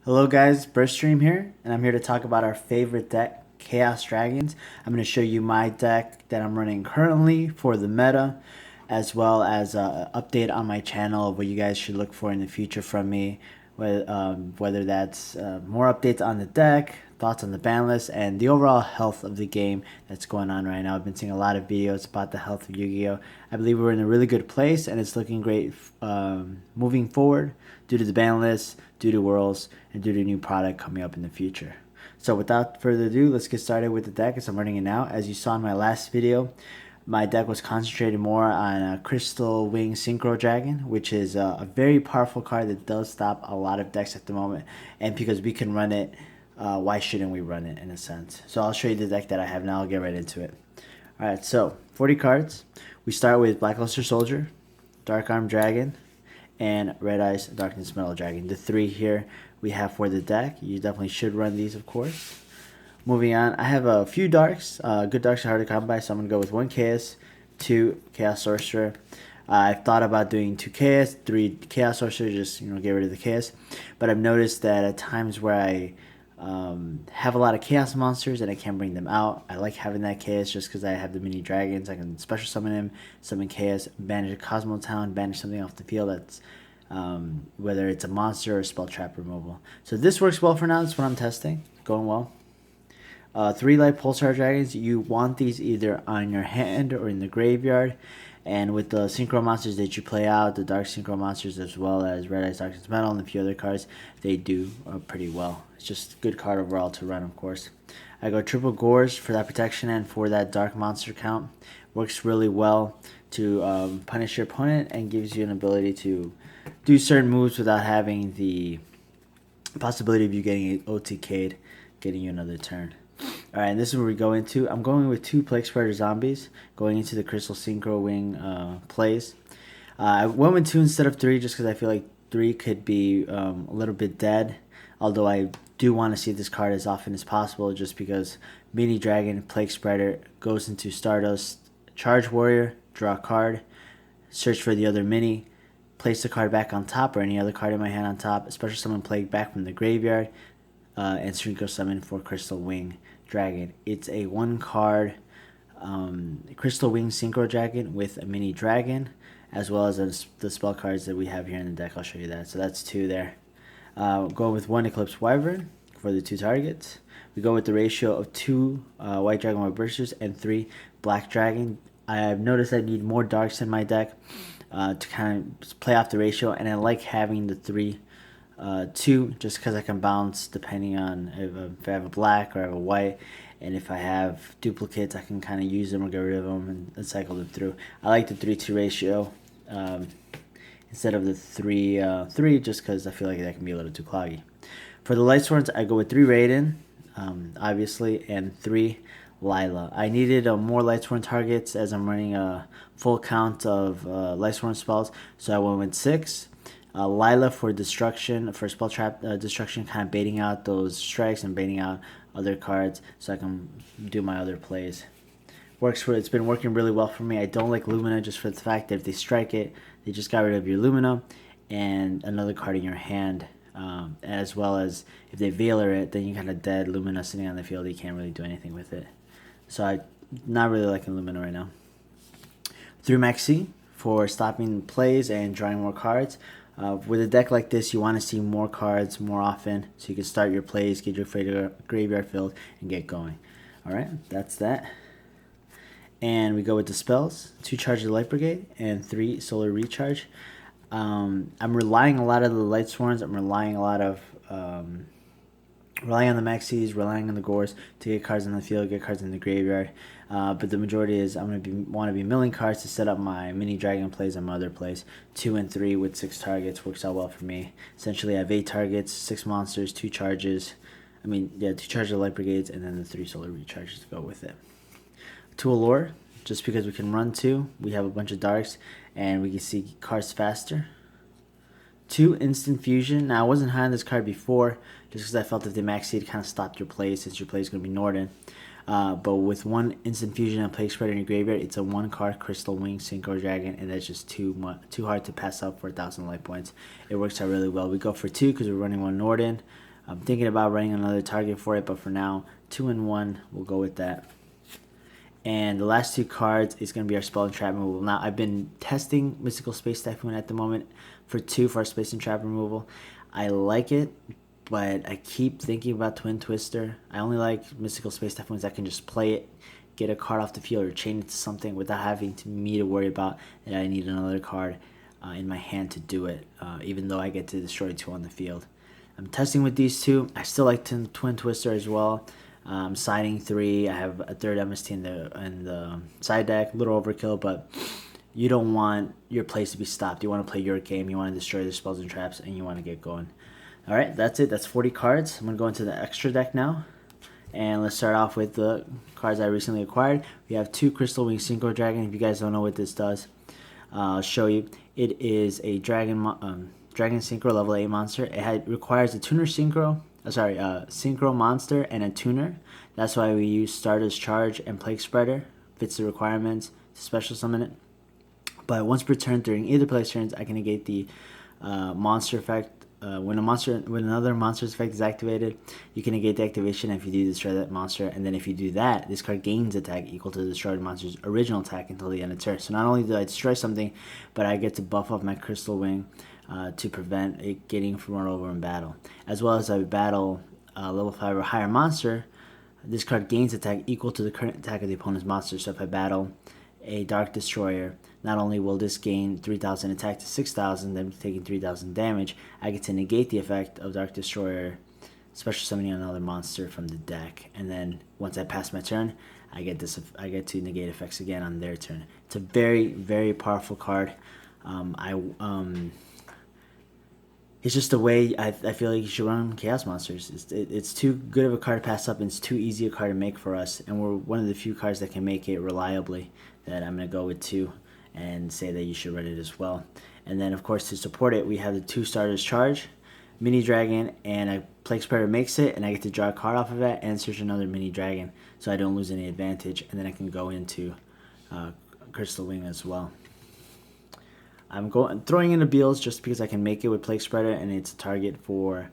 Hello guys, Burstream here, and I'm here to talk about our favorite deck, Chaos Dragons. I'm going to show you my deck that I'm running currently for the meta, as well as an update on my channel of what you guys should look for in the future from me, whether that's more updates on the deck, thoughts on the ban list, and the overall health of the game that's going on right now. I've been seeing a lot of videos about the health of Yu-Gi-Oh! I believe we're in a really good place, and it's looking great moving forward due to the ban list, due to Worlds, and due to new product coming up in the future. So without further ado, let's get started with the deck as I'm running it now. As you saw in my last video, my deck was concentrated more on a Crystal Wing Synchro Dragon, which is a very powerful card that does stop a lot of decks at the moment. And because we can run it, why shouldn't we run it in a sense? So I'll show you the deck that I have now. I'll get right into it. Alright, so 40 cards. We start with Blackluster Soldier, Dark Arm Dragon, and Red Eyes Darkness Metal Dragon. The three here we have for the deck. You definitely should run these, of course. Moving on, I have a few darks. Good darks are hard to come by, so I'm going to go with 1 Chaos, 2 Chaos Sorcerer. I've thought about doing 2 Chaos, 3 Chaos Sorcerer, just get rid of the Chaos. But I've noticed that at times where I have a lot of Chaos monsters and I can't bring them out, I like having that Chaos just because I have the mini dragons. I can special summon him, summon Chaos, banish a Cosmo Town, banish something off the field that's whether it's a monster or spell trap removal. So this works well for now. That's what I'm testing. Going well. 3 Light Pulsar Dragons, you want these either on your hand or in the graveyard. And with the Synchro Monsters that you play out, the Dark Synchro Monsters as well as Red Eyes Darkness Metal and a few other cards, they do pretty well. It's just a good card overall to run, of course. I go Triple Gorge for that protection and for that Dark Monster count. Works really well to punish your opponent and gives you an ability to do certain moves without having the possibility of you getting OTK'd, getting you another turn. Alright, and this is where we go into. I'm going with 2 Plague Spreader Zombies, going into the Crystal Synchro Wing plays. I went with 2 instead of 3 just because I feel like 3 could be a little bit dead. Although I do want to see this card as often as possible just because Mini Dragon, Plague Spreader goes into Stardust, Charge Warrior, draw a card, search for the other mini, place the card back on top or any other card in my hand on top, special summon Plague back from the graveyard, and Synchro Summon for Crystal Wing Dragon. It's a 1 card Crystal Wing Synchro Dragon with a mini dragon, as well as the spell cards that we have here in the deck. I'll show you that. So that's 2 there. Go with 1 Eclipse Wyvern for the 2 targets. We go with the ratio of 2 White Dragon White Bursters and 3 Black Dragon. I've noticed I need more darks in my deck to kind of play off the ratio, and I like having the 3 2 just because I can bounce depending on if I have a black or I have a white, and if I have duplicates I can kind of use them or get rid of them and cycle them through. I like the 3-2 ratio instead of the 3-3 just because I feel like that can be a little too cloggy. For the Light Swords, I go with 3 Raiden, obviously, and 3 Lila. I needed more Light Sworn targets as I'm running a full count of Light Sworn spells, so I went with 6. Lila for destruction, for spell trap destruction, kind of baiting out those strikes and baiting out other cards so I can do my other plays. It's been working really well for me. I don't like Lumina just for the fact that if they strike it, they just got rid of your Lumina and another card in your hand. As well as if they Veiler it, then you kind of dead Lumina sitting on the field. You can't really do anything with it. So I'm not really liking Lumina right now. Through Maxi for stopping plays and drawing more cards. With a deck like this, you want to see more cards more often so you can start your plays, get your graveyard filled, and get going. Alright, that's that. And we go with the spells. 2 Charge of the Light Brigade and 3 Solar Recharge. I'm relying a lot of the Light Sworns. I'm relying a lot of relying on the Maxis, relying on the Gores to get cards on the field, get cards in the graveyard. But the majority is I'm going to want to be milling cards to set up my mini dragon plays and my other plays. 2 and 3 with 6 targets works out well for me. Essentially, I have 8 targets, 6 monsters, 2 charges. 2 charges of Light Brigades, and then the 3 Solar Recharges to go with it. 2 Allure, just because we can run 2. We have a bunch of darks, and we can see cards faster. 2 Instant Fusion. Now, I wasn't high on this card before, just because I felt if they maxed it, kind of stopped your play, since your play is going to be Norden. But with 1 Instant Fusion and Plague Spreader in your graveyard, it's a 1 card Crystal Wing Synchro Dragon, and that's just too hard to pass up for 1,000 life points. It works out really well. We go for 2 because we're running 1 Norden. I'm thinking about running another target for it, but for now, 2 and 1, we'll go with that. And the last 2 cards is going to be our Spell and Trap removal. Now, I've been testing Mystical Space Typhoon at the moment for 2 for our Space and Trap removal. I like it, but I keep thinking about Twin Twister. I only like Mystical Space Typhoons that can just play it, get a card off the field, or chain it to something without having me to worry about that I need another card in my hand to do it, even though I get to destroy 2 on the field. I'm testing with these 2. I still like Twin Twister as well. Siding 3. I have a 3rd MST in the side deck. A little overkill, but you don't want your plays to be stopped. You want to play your game. You want to destroy the spells and traps, and you want to get going. All right, that's it. That's 40 cards. I'm going to go into the extra deck now. And let's start off with the cards I recently acquired. We have 2 Crystal Wing Synchro Dragon. If you guys don't know what this does, I'll show you. It is a Dragon Synchro level 8 monster. It requires a Tuner Synchro. Synchro monster and a tuner. That's why we use Stardust Charge and Plague Spreader. Fits the requirements to special summon it. But once per turn during either player's turns, I can negate the monster effect. When another monster's effect is activated, you can negate the activation if you do destroy that monster. And then if you do that, this card gains attack equal to the destroyed monster's original attack until the end of turn. So not only do I destroy something, but I get to buff up my Crystal Wing to prevent it getting run over in battle. As well as I battle level 5 or higher monster, this card gains attack equal to the current attack of the opponent's monster. So if I battle a Dark Destroyer, not only will this gain 3,000 attack to 6,000, then taking 3,000 damage, I get to negate the effect of Dark Destroyer, special summoning another monster from the deck. And then once I pass my turn, I get to negate effects again on their turn. It's a very, very powerful card. It's just the way I feel like you should run Chaos Monsters. It's too good of a card to pass up, and it's too easy a card to make for us. And we're one of the few cards that can make it reliably, that I'm going to go with 2 and say that you should run it as well. And then, of course, to support it, we have the 2 Stardust Charge, Mini Dragon, and a Plague Spreader makes it, and I get to draw a card off of it and search another Mini Dragon, so I don't lose any advantage. And then I can go into Crystal Wing as well. I'm throwing in the Beals just because I can make it with Plague Spreader, and it's a target for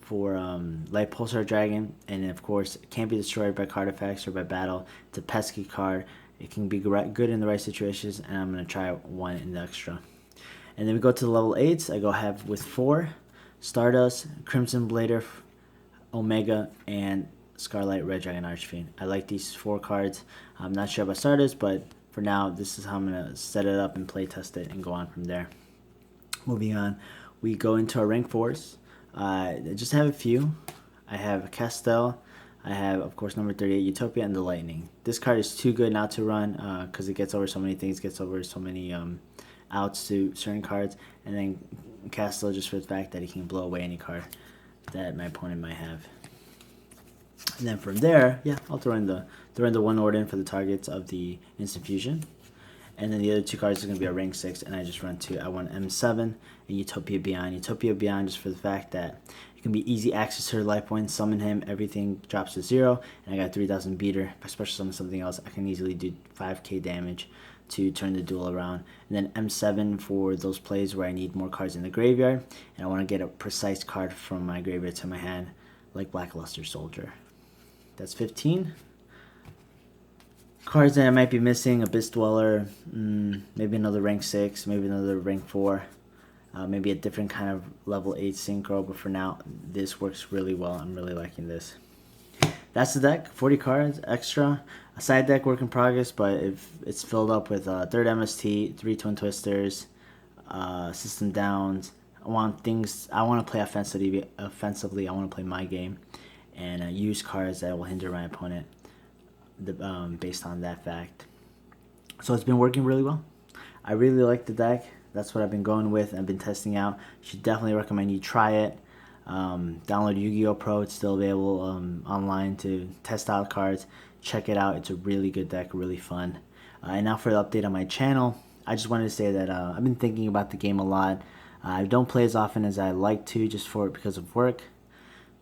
Light Pulsar Dragon, and of course it can't be destroyed by card effects or by battle. It's a pesky card. It can be good in the right situations, and I'm going to try 1 in the extra. And then we go to the level 8s. I have with 4 Stardust, Crimson Blader, Omega, and Scarlet Red Dragon Archfiend. I like these 4 cards. I'm not sure about Stardust, but for now, this is how I'm going to set it up and play test it and go on from there. Moving on, we go into our rank 4s. I just have a few. I have Castel. I have, of course, number 38, Utopia, and the Lightning. This card is too good not to run because it gets over so many things, gets over so many outs to certain cards. And then Castel just for the fact that he can blow away any card that my opponent might have. And then from there, yeah, I'll throw in the 1 Orden for the targets of the Instant Fusion. And then the other 2 cards are going to be a rank 6, and I just run 2. I want M7 and Utopia Beyond. Utopia Beyond just for the fact that it can be easy access to her life points, summon him, everything drops to 0, and I got 3,000 beater. If I special summon something else, I can easily do 5k damage to turn the duel around. And then M7 for those plays where I need more cards in the graveyard, and I want to get a precise card from my graveyard to my hand, like Blackluster Soldier. That's 15. Cards that I might be missing: Abyss Dweller, maybe another rank 6, maybe another rank 4, maybe a different kind of level 8 synchro, but for now, this works really well. I'm really liking this. That's the deck, 40 cards, extra. A side deck, work in progress, but if it's filled up with 3rd MST, 3 Twin Twisters, System Downs. I want to play offensively. I want to play my game and use cards that will hinder my opponent based on that fact. So it's been working really well. I really like the deck. That's what I've been going with. I've been testing out. Should definitely recommend you try it. Download Yu-Gi-Oh! Pro. It's still available online to test out cards. Check it out. It's a really good deck, really fun. And now for the update on my channel, I just wanted to say that I've been thinking about the game a lot. I don't play as often as I like to just because of work.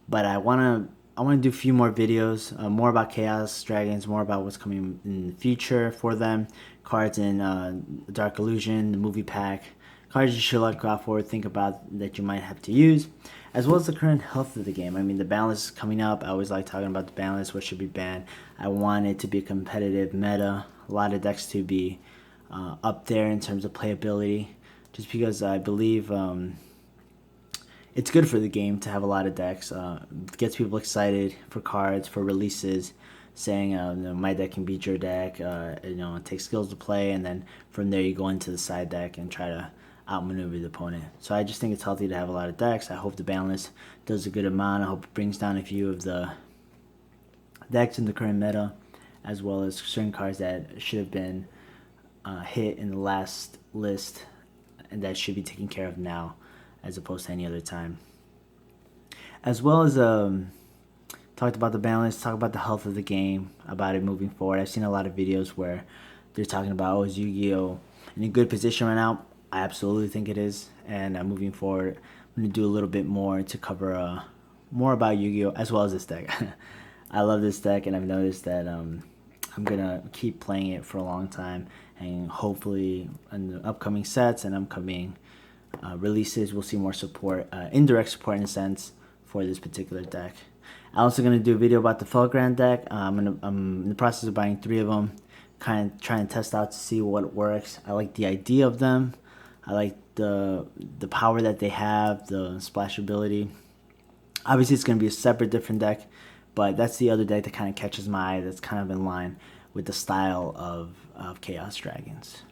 But I want to do a few more videos, more about Chaos Dragons, more about what's coming in the future for them. Cards in Dark Illusion, the movie pack, cards you should look out for, think about that you might have to use, as well as the current health of the game. I mean, the balance is coming up. I always like talking about the balance, what should be banned. I want it to be a competitive meta, a lot of decks to be up there in terms of playability, just because I believe it's good for the game to have a lot of decks. It gets people excited for cards, for releases, saying my deck can beat your deck. It takes skills to play, and then from there you go into the side deck and try to outmaneuver the opponent. So I just think it's healthy to have a lot of decks. I hope the balance does a good amount. I hope it brings down a few of the decks in the current meta, as well as certain cards that should have been hit in the last list and that should be taken care of now as opposed to any other time. As well as talked about the balance, talk about the health of the game, about it moving forward. I've seen a lot of videos where they're talking about, is Yu-Gi-Oh! In a good position right now? I absolutely think it is, and moving forward, I'm going to do a little bit more to cover more about Yu-Gi-Oh! As well as this deck. I love this deck, and I've noticed that I'm going to keep playing it for a long time, and hopefully in the upcoming sets and upcoming releases, we'll see more support, indirect support in a sense, for this particular deck. I'm also going to do a video about the Felgrand deck. I'm in the process of buying 3 of them, kind of trying to test out to see what works. I like the idea of them. I like the power that they have, the splashability. Obviously, it's going to be a separate, different deck, but that's the other deck that kind of catches my eye. That's kind of in line with the style of Chaos Dragons.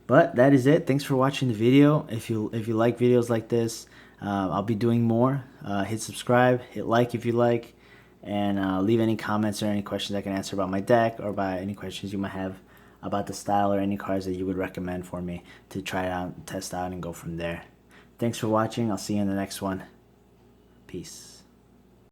But that is it. Thanks for watching the video. If you like videos like this, I'll be doing more. Hit subscribe, hit like if you like, and leave any comments or any questions I can answer about my deck, or about any questions you might have about the style, or any cards that you would recommend for me to try out, test out, and go from there. Thanks for watching. I'll see you in the next one. Peace.